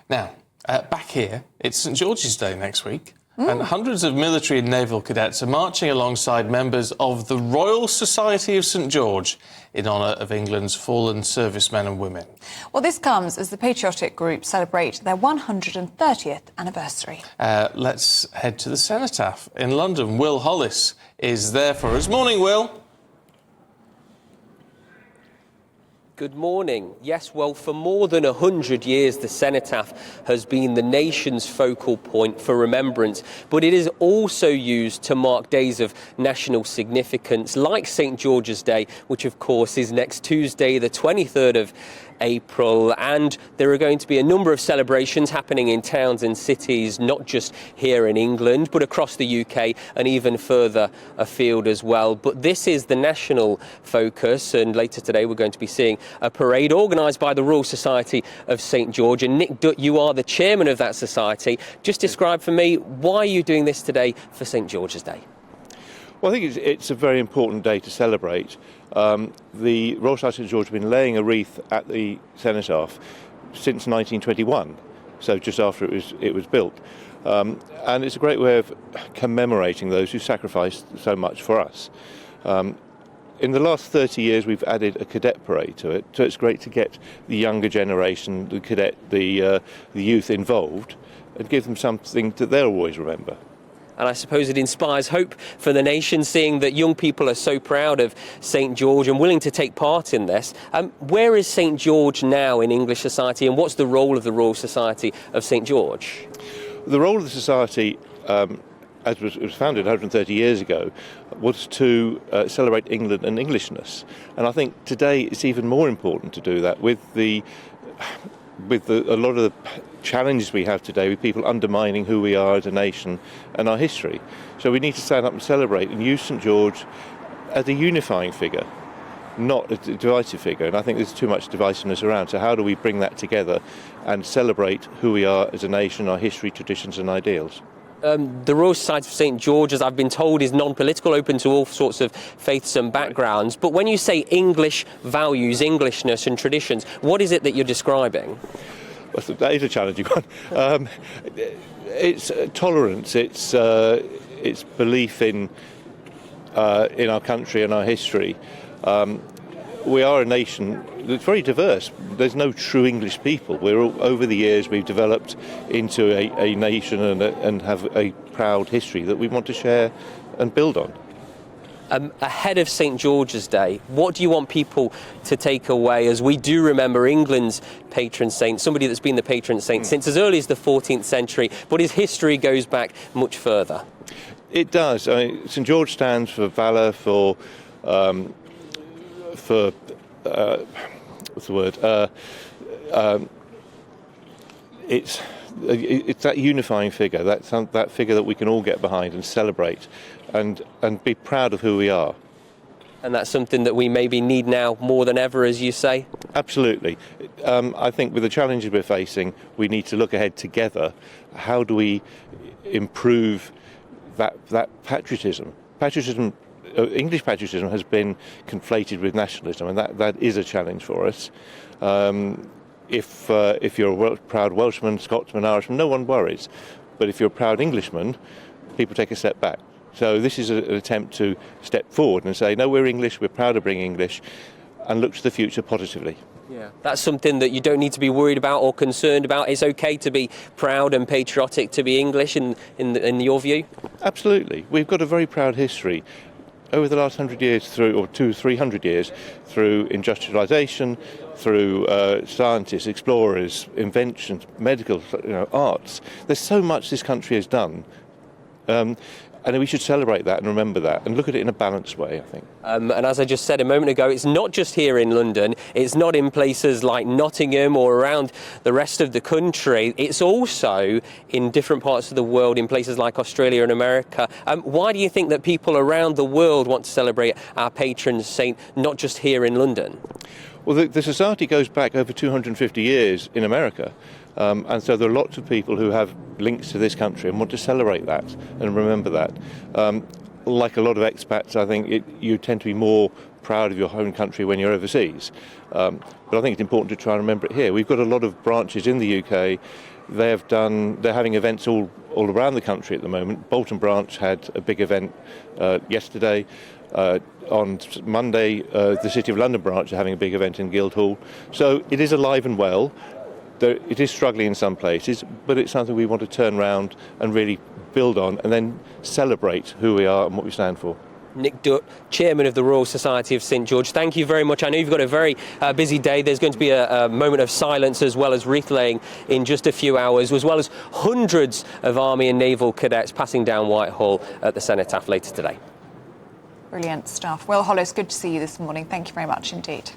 Now, back here, it's St George's Day next week, and hundreds of military and naval cadets are marching alongside members of the Royal Society of St George in honour of England's fallen servicemen and women. Well, this comes as the patriotic group celebrate their 130th anniversary. Let's head to the Cenotaph in London. Will Hollis is there for us. Morning, Will. Good morning. Yes, well, for more than 100 years, the Cenotaph has been the nation's focal point for remembrance, but it is also used to mark days of national significance, like St George's Day, which, of course, is next Tuesday, the 23rd of April, and there are going to be a number of celebrations happening in towns and cities, not just here in England, but across the UK and even further afield as well. But this is the national focus, and later today we're going to be seeing a parade organised by the Royal Society of St George. And Nick Dutt, you are the chairman of that society. Just describe for me, why are you doing this today for St George's Day? Well, I think it's a very important day to celebrate. The Royal Society of St George have been laying a wreath at the Cenotaph since 1921, so just after it was built. And it's a great way of commemorating those who sacrificed so much for us. In the last 30 years, we've added a cadet parade to it, so it's great to get the younger generation, the cadet, the youth involved, and give them something that they'll always remember. And I suppose it inspires hope for the nation, seeing that young people are so proud of St George and willing to take part in this. Where is St George now in English society, and what's the role of the Royal Society of St George? The role of the society, as it was founded 130 years ago, was to celebrate England and Englishness. And I think today it's even more important to do that with a lot of the challenges we have today, with people undermining who we are as a nation and our history. So we need to stand up and celebrate and use St George as a unifying figure, not a divisive figure. And I think there's too much divisiveness around. So how do we bring that together and celebrate who we are as a nation, our history, traditions and ideals? The Royal Society of St George, as I've been told, is non-political, open to all sorts of faiths and backgrounds. But when you say English values, Englishness and traditions, what is it that you're describing? Well, that is a challenging one. It's tolerance. It's belief in our country and our history. We are a nation that's very diverse. There's no true English people. Over the years, we've developed into a nation and have a proud history that we want to share and build on. Ahead of St George's Day, what do you want people to take away, as we do remember England's patron saint, somebody that's been the patron saint since as early as the 14th century, but his history goes back much further? It does. I mean, St George stands for valour, for what's the word? It's that unifying figure, that figure that we can all get behind and celebrate, and be proud of who we are. And that's something that we maybe need now more than ever, as you say? Absolutely. I think with the challenges we're facing, we need to look ahead together. How do we improve that patriotism? English patriotism has been conflated with nationalism, and that is a challenge for us. If you're a proud Welshman, Scotsman, Irishman, no one worries. But if you're a proud Englishman, people take a step back. So this is an attempt to step forward and say, no, we're English, we're proud of being English, and look to the future positively. Yeah, that's something that you don't need to be worried about or concerned about. It's okay to be proud and patriotic, to be English, in your view? Absolutely. We've got a very proud history. Over the last 100 years, through 300 years, through industrialisation, through scientists, explorers, inventions, medical, arts. There's so much this country has done. And we should celebrate that and remember that and look at it in a balanced way, I think. And as I just said a moment ago, it's not just here in London, it's not in places like Nottingham or around the rest of the country, it's also in different parts of the world, in places like Australia and America. Why do you think that people around the world want to celebrate our patron saint, not just here in London? Well, the society goes back over 250 years in America. And so there are lots of people who have links to this country and want to celebrate that and remember that. Like a lot of expats, I think you tend to be more proud of your home country when you're overseas. But I think it's important to try and remember it here. We've got a lot of branches in the UK, They're having events all around the country at the moment. Bolton branch had a big event yesterday. On Monday, the City of London branch are having a big event in Guildhall. So it is alive and well. It is struggling in some places, but it's something we want to turn around and really build on and then celebrate who we are and what we stand for. Nick Dutt, Chairman of the Royal Society of St George, thank you very much. I know you've got a very busy day. There's going to be a moment of silence as well as wreath laying in just a few hours, as well as hundreds of Army and Naval cadets passing down Whitehall at the Cenotaph later today. Brilliant stuff. Will Hollis, good to see you this morning. Thank you very much indeed.